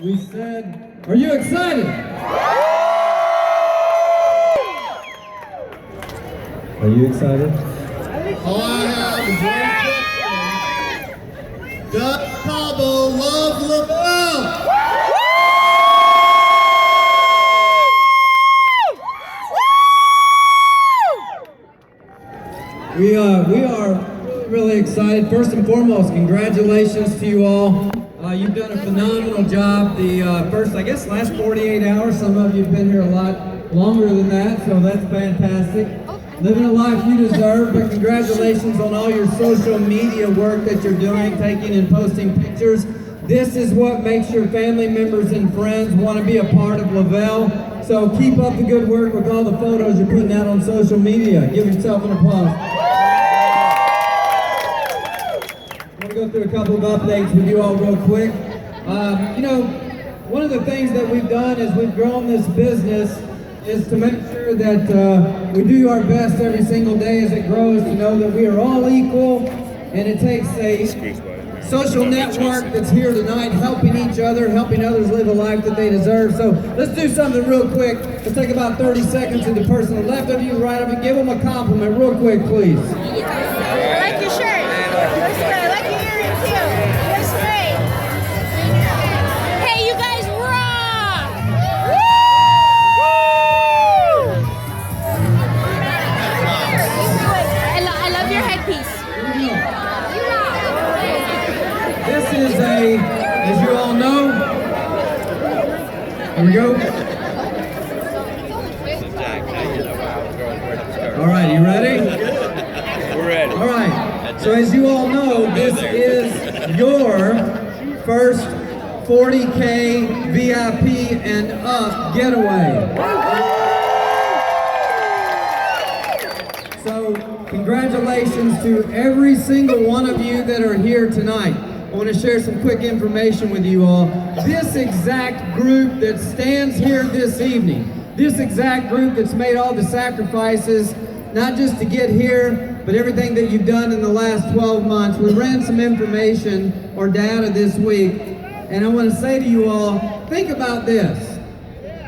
we said, are you excited? Are you excited? Oh, I have the Cabo Love Lavelle. We are really excited. First and foremost, congratulations to you all. You've done a phenomenal job. The last 48 hours. Some of you have been here a lot longer than that, so that's fantastic. Living a life you deserve, but congratulations on all your social media work that you're doing, taking and posting pictures. This is what makes your family members and friends want to be a part of Lavelle. So keep up the good work with all the photos you're putting out on social media. Give yourself an applause. I'm going to go through a couple of updates with you all real quick. One of the things that we've done as we've grown this business is to make sure that we do our best every single day as it grows to know that we are all equal, and it takes a social network that's here tonight helping each other, helping others live a life that they deserve. So let's do something real quick. Let's take about 30 seconds to the person on the left of you, right of you, give them a compliment real quick, please. I like your shirt. Looks good. I like your earrings too. Looks great. Hey, you guys rock! I love your headpiece. This is as you all know, here we go. All right, you ready? We're ready. All right, so as you all know, this is your first 40K VIP and up getaway. So congratulations to every single one of you that are here tonight. I want to share some quick information with you all. This exact group that stands here this evening, this exact group that's made all the sacrifices, not just to get here, but everything that you've done in the last 12 months. We ran some information or data this week, and I want to say to you all, think about this.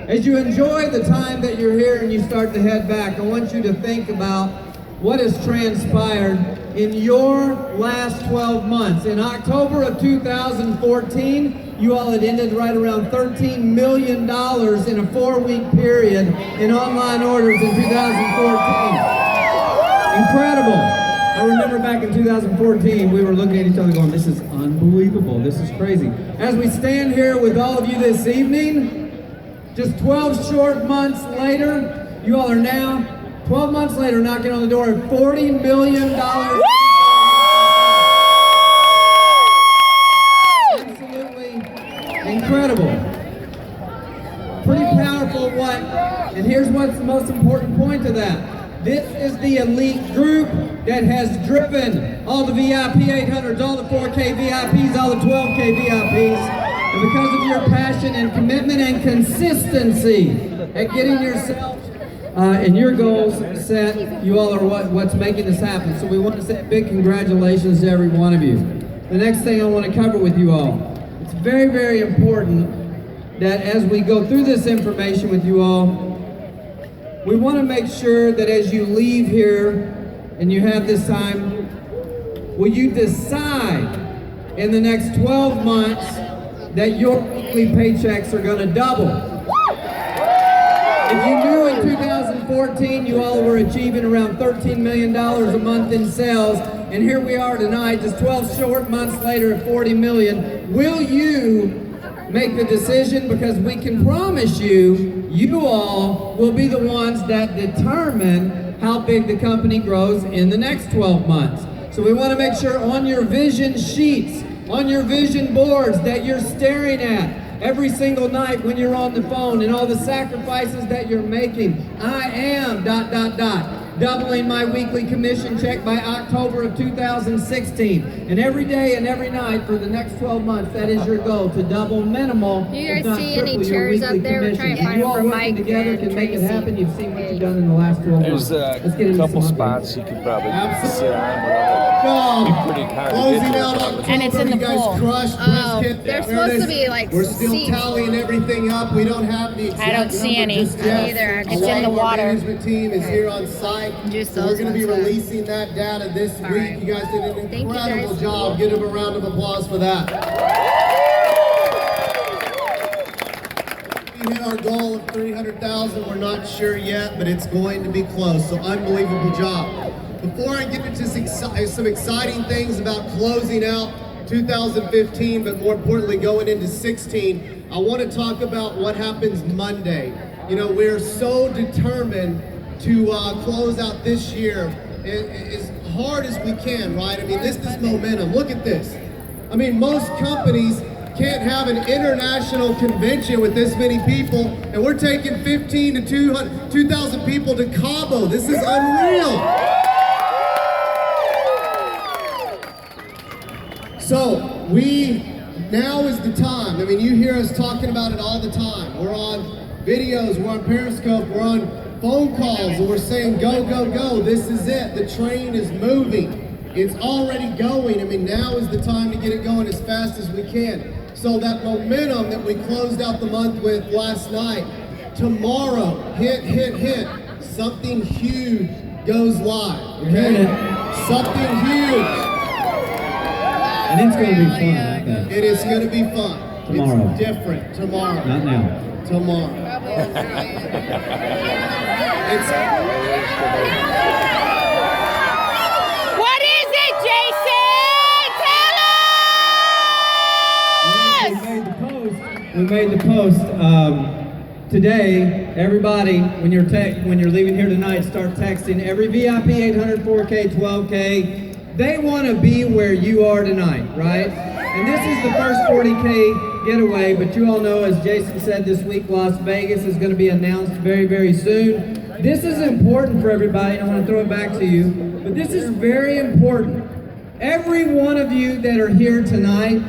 As you enjoy the time that you're here and you start to head back, I want you to think about what has transpired in your last 12 months. In October of 2014, you all had ended right around $13 million in a 4-week period in online orders in 2014. Incredible. I remember back in 2014, we were looking at each other going, this is unbelievable, this is crazy. As we stand here with all of you this evening, just 12 short months later, you all are now 12 months later, knocking on the door at $40 million. Absolutely incredible. Pretty powerful and here's what's the most important point to that. This is the elite group that has driven all the VIP 800s, all the 4K VIPs, all the 12K VIPs. And because of your passion and commitment and consistency at getting yourself and your goals set, you all are what's making this happen. So we want to say a big congratulations to every one of you. The next thing I want to cover with you all, it's very, very important that as we go through this information with you all, we want to make sure that as you leave here and you have this time, will you decide in the next 12 months that your weekly paychecks are going to double. If you knew in 2014 you all were achieving around $13 million a month in sales, and here we are tonight, just 12 short months later at $40 million, will you make the decision? Because we can promise you, you all will be the ones that determine how big the company grows in the next 12 months. So we want to make sure on your vision sheets, on your vision boards that you're staring at every single night when you're on the phone, and all the sacrifices that you're making. I am ... doubling my weekly commission check by October of 2016. And every day and every night for the next 12 months, that is your goal, to double minimal. Do you guys see any chairs up there? We're trying to find them for Mike together can make it happen. You've seen what you've done in the last 12 months. There's a couple spots you could probably sit on. job. Pretty hard to Closing get out to. October. And it's in the you guys pool. crushed. Oh, brisket. they're There supposed it is. to be, like, We're still seats. tallying everything up. We don't have the exact I don't see number any. just Me yet. either, actually. It's It's in the Our water. management team is here on site. Just So we're those going to be ones, huh? releasing that data this week. right. You guys did an Thank you, incredible guys. job. Give them a round of applause for that. We hit our goal of 300,000. We're not sure yet, but it's going to be close. So unbelievable job. Before I get into some exciting things about closing out 2015, but more importantly going into 16, I want to talk about what happens Monday. You know, we're so determined to close out this year as hard as we can, right? I mean, this is momentum. Look at this. I mean, most companies can't have an international convention with this many people, and we're taking 15 to 2,000 people to Cabo. This is unreal. So now is the time. I mean, you hear us talking about it all the time. We're on videos, we're on Periscope, we're on phone calls, and we're saying go, go, go. This is it. The train is moving. It's already going. I mean, now is the time to get it going as fast as we can. So that momentum that we closed out the month with last night, tomorrow, hit, something huge goes live. Okay? Something huge. And it's going to be fun, I think. It is going to be fun. Tomorrow. It's different. Tomorrow. Not now. Tomorrow. What is it, Jason? Tell us! We made the post. Today, everybody, when you're leaving here tonight, start texting every VIP 800, 4K, 12K. They want to be where you are tonight, right? And this is the first 40K getaway, but you all know, as Jason said this week, Las Vegas is going to be announced very, very soon. This is important for everybody, and I want to throw it back to you, but this is very important. Every one of you that are here tonight,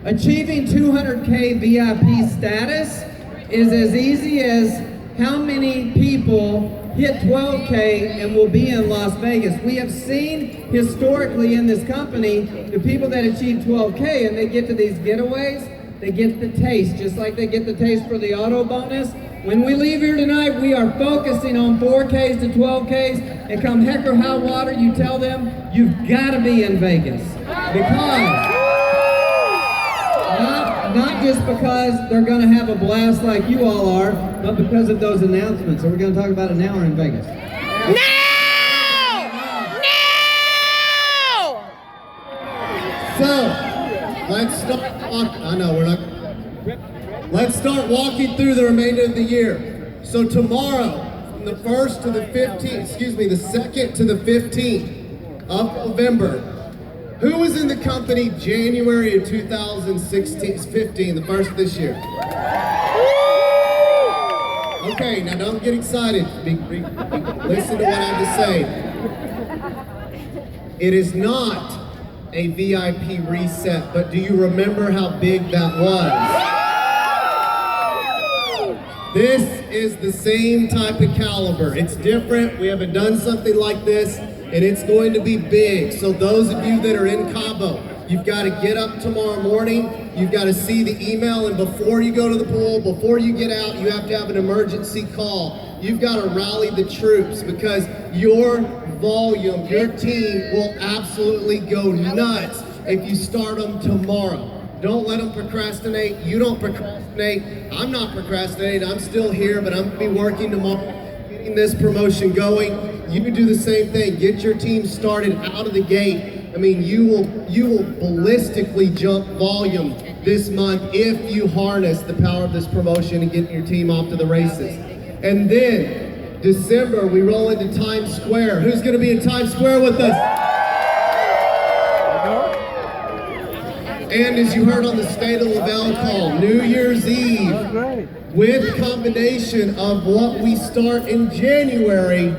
achieving 200K VIP status is as easy as how many people hit 12K and will be in Las Vegas. We have seen historically in this company, the people that achieve 12K and they get to these getaways, they get the taste, just like they get the taste for the auto bonus. When we leave here tonight, we are focusing on 4Ks to 12Ks, and come heck or high water, you tell them, you've got to be in Vegas. Because not just because they're going to have a blast like you all are, but because of those announcements. So we're going to talk about it now or in Vegas. No! No! So, let's start walking. I know, we're not. Let's start walking through the remainder of the year. So tomorrow, from the 1st to the 15th, the 2nd to the 15th of November, who was in the company January of 2015, the first of this year? Okay, now don't get excited. Listen to what I have to say. It is not a VIP reset, but do you remember how big that was? This is the same type of caliber. It's different. We haven't done something like this, and it's going to be big. So those of you that are in Cabo, you've got to get up tomorrow morning. You've got to see the email, and before you go to the pool, before you get out, you have to have an emergency call. You've got to rally the troops, because your volume, your team will absolutely go nuts if you start them tomorrow. Don't let them procrastinate. You don't procrastinate. I'm not procrastinating. I'm still here, but I'm going to be working tomorrow, getting this promotion going. You can do the same thing. Get your team started out of the gate. I mean, you will ballistically jump volume this month if you harness the power of this promotion and get your team off to the races. And then December, we roll into Times Square. Who's going to be in Times Square with us? And as you heard on the State of Lavelle call, New Year's Eve, with combination of what we start in January,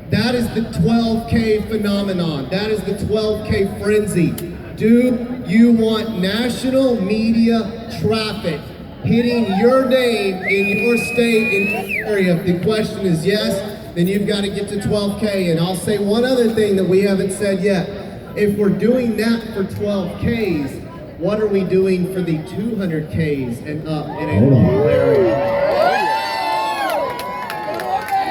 that is the 12K phenomenon. That is the 12K frenzy. Do you want national media traffic hitting your name in your state, in your area? If the question is yes, then you've got to get to 12K. And I'll say one other thing that we haven't said yet. if we're doing that for 12Ks, what are we doing for the 200Ks and up in a local area?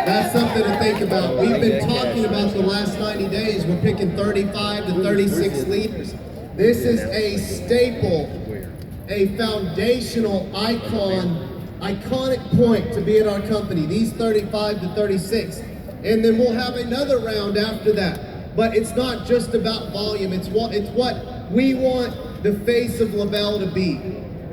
That's something to think about. We've been talking about the last 90 days. We're picking 35 to 36 leaders. This is a staple, a foundational iconic point to be at our company, these 35 to 36. And then we'll have another round after that. But it's not just about volume, it's what we want the face of Lavelle to be.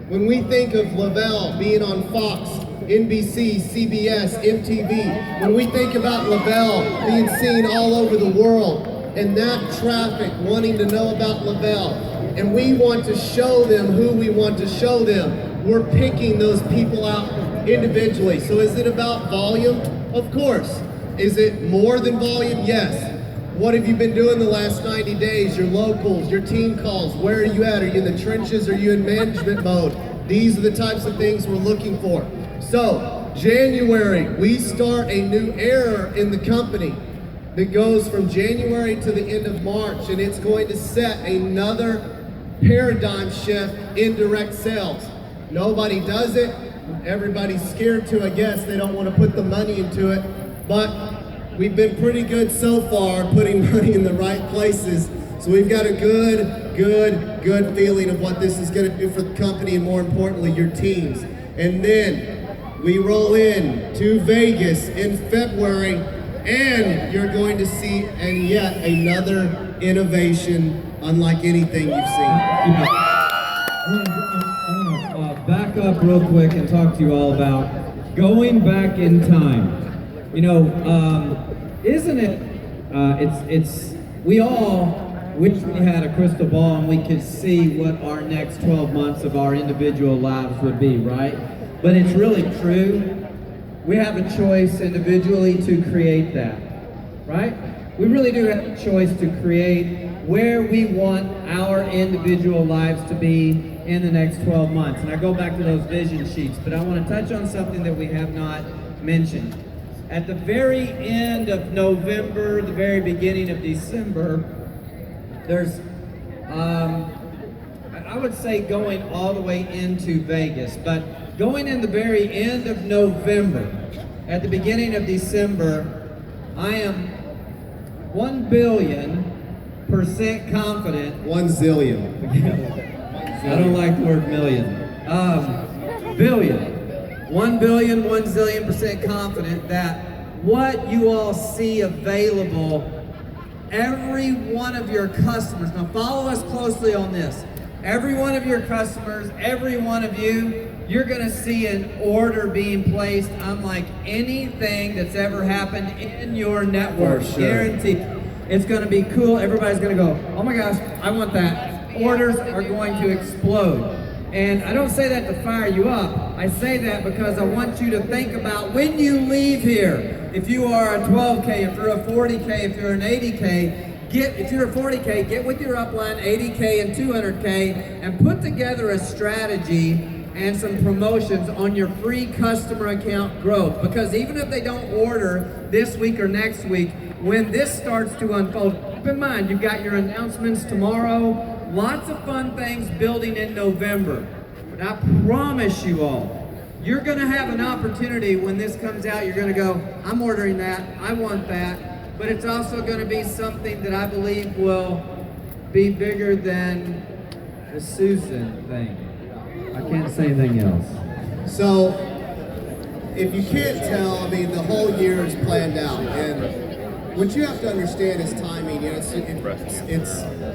When we think of Lavelle being on Fox, NBC, CBS, MTV, when we think about Lavelle being seen all over the world, and that traffic wanting to know about Lavelle, and we want to show them who we want to show them, we're picking those people out individually. So is it about volume? Of course. Is it more than volume? Yes. What have you been doing the last 90 days? Your locals, your team calls, where are you at? Are you in the trenches? Are you in management mode? These are the types of things we're looking for. So, January, we start a new era in the company that goes from January to the end of March, and it's going to set another paradigm shift in direct sales. Nobody does it. Everybody's scared to, I guess. They don't want to put the money into it. But we've been pretty good so far putting money in the right places. So we've got a good feeling of what this is going to do for the company and, more importantly, your teams. And then we roll in to Vegas in February, and you're going to see yet another innovation unlike anything you've seen. I want to back up real quick and talk to you all about going back in time. You know, isn't it, we all wish we had a crystal ball and we could see what our next 12 months of our individual lives would be, right? But it's really true. We have a choice individually to create that, right? We really do have a choice to create where we want our individual lives to be in the next 12 months. And I go back to those vision sheets, but I want to touch on something that we have not mentioned. At the very end of November, the very beginning of December, there's, I would say going all the way into Vegas, but going in the very end of November, at the beginning of December, I am 1 billion% confident. 1 zillion. I don't like the word million. Billion. 1 billion, 1 zillion% confident that what you all see available, every one of your customers, now follow us closely on this, every one of your customers, every one of you, you're gonna see an order being placed unlike anything that's ever happened in your network. For sure. Guaranteed. It's gonna be cool. Everybody's gonna go, oh my gosh, I want that. Orders are going to explode. And I don't say that to fire you up. I say that because I want you to think about when you leave here. If you are a 12K, if you're a 40K, if you're an 80K, if you're a 40K, get with your upline 80K and 200K and put together a strategy and some promotions on your free customer account growth. Because even if they don't order this week or next week, when this starts to unfold, keep in mind, you've got your announcements tomorrow, lots of fun things building in November. But I promise you all, you're gonna have an opportunity when this comes out, you're gonna go, I'm ordering that, I want that. But it's also gonna be something that I believe will be bigger than the Susan thing. I can't say anything else. So, if you can't tell, I mean, the whole year is planned out, and what you have to understand is timing. You know, it's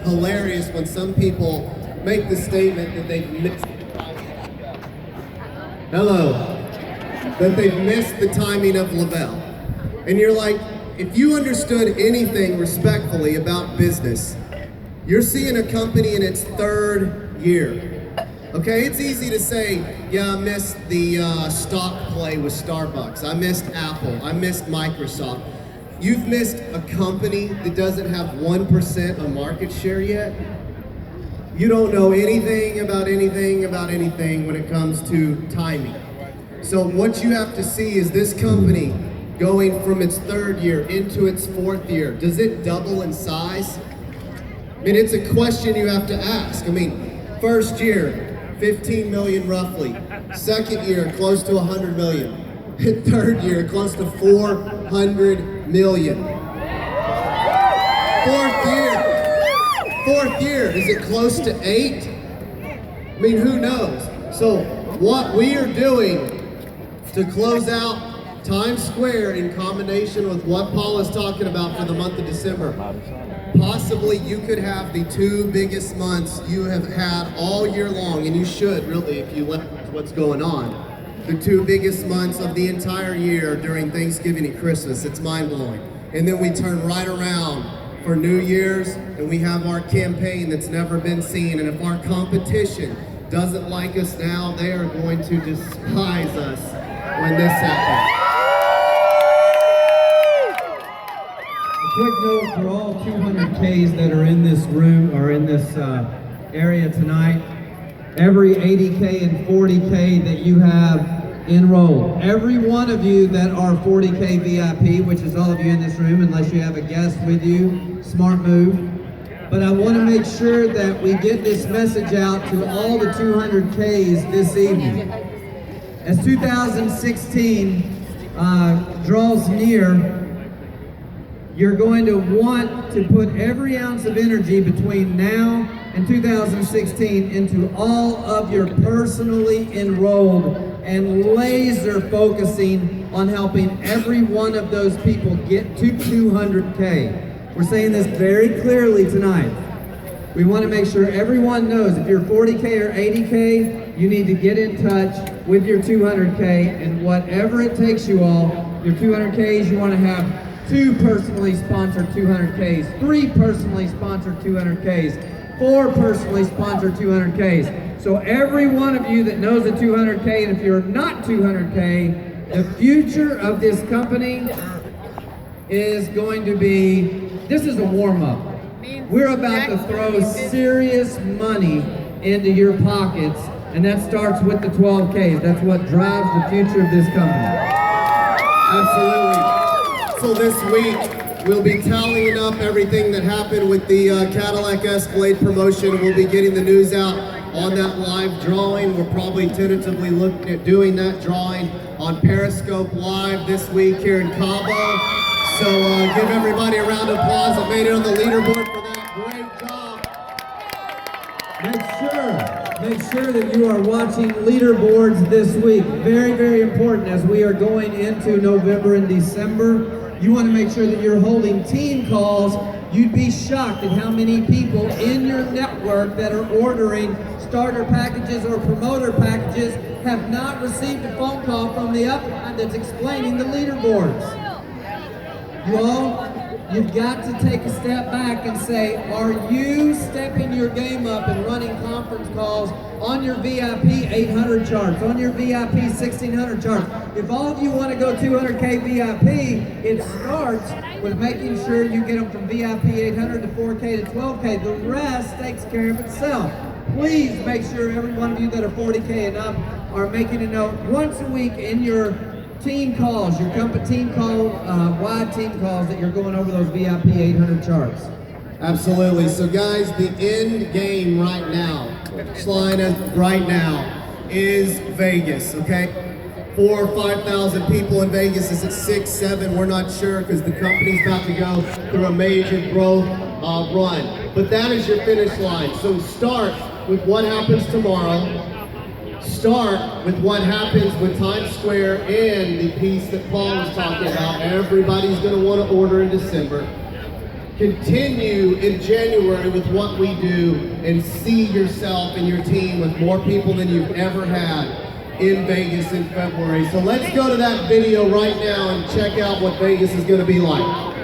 hilarious when some people make the statement that they've missed. That they've missed the timing of Lavelle, and you're like, if you understood anything respectfully about business, you're seeing a company in its 3rd year. Okay, it's easy to say, yeah, I missed the stock play with Starbucks. I missed Apple. I missed Microsoft. You've missed a company that doesn't have 1% of market share yet. You don't know anything about anything when it comes to timing. So what you have to see is this company going from its 3rd year into its 4th year. Does it double in size? mean, it's a question you have to ask. I mean, first year, 15 million roughly. Second year, close to 100 million. Third year, close to 400 million. Fourth year, is it close to 8? I mean, who knows? So what we are doing to close out Times Square in combination with what Paul is talking about for the month of December, possibly you could have the 2 biggest months you have had all year long, and you should really if you look at what's going on. The 2 biggest months of the entire year during Thanksgiving and Christmas. It's mind-blowing. And then we turn right around for New Year's and we have our campaign that's never been seen. And if our competition doesn't like us now, they are going to despise us when this happens. A quick note for all 200Ks that are in this room or in this area tonight. Every 80K and 40K that you have enrolled, every one of you that are 40K VIP, which is all of you in this room unless you have a guest with you, smart move. But I want to make sure that we get this message out to all the 200Ks this evening. As 2016 draws near, you're going to want to put every ounce of energy between now and 2016 into all of your personally enrolled and laser focusing on helping every one of those people get to 200K. We're saying this very clearly tonight. We want to make sure everyone knows if you're 40K or 80K, you need to get in touch with your 200K, and whatever it takes you all, your 200Ks, you want to have 2 personally sponsored 200Ks, 3 personally sponsored 200Ks, 4 personally sponsored 200Ks. So every one of you that knows a 200K, and if you're not 200K, the future of this company is going to be, this is a warm-up. We're about to throw serious money into your pockets, and that starts with the 12Ks. That's what drives the future of this company. Absolutely. So this week, we'll be tallying up everything that happened with the Cadillac Escalade promotion. We'll be getting the news out on that live drawing. We're probably tentatively looking at doing that drawing on Periscope Live this week here in Cabo. So give everybody a round of applause that made it on the leaderboard for that great job. Make sure that you are watching leaderboards this week. Very, very important as we are going into November and December. You want to make sure that you're holding team calls. You'd be shocked at how many people in your network that are ordering starter packages or promoter packages have not received a phone call from the upline that's explaining the leaderboards. You all, you've got to take a step back and say, are you stepping your game up and running conference calls on your VIP 800 charts, on your VIP 1600 charts? If all of you want to go 200K VIP, it starts with making sure you get them from VIP 800 to 4K to 12K. The rest takes care of itself. Please make sure every one of you that are 40K and up are making a note once a week in your team calls, your company team call, wide team calls, that you're going over those VIP 800 charts. Absolutely. So guys, the end game right now, line right now, is Vegas, okay? 4,000 or 5,000 people in Vegas. Is it 6, 7? We're not sure because the company's about to go through a major growth run. But that is your finish line. So start with what happens tomorrow. Start with what happens with Times Square and the piece that Paul was talking about. Everybody's going to want to order in December. Continue in January with what we do and see yourself and your team with more people than you've ever had in Vegas in February. So let's go to that video right now and check out what Vegas is going to be like.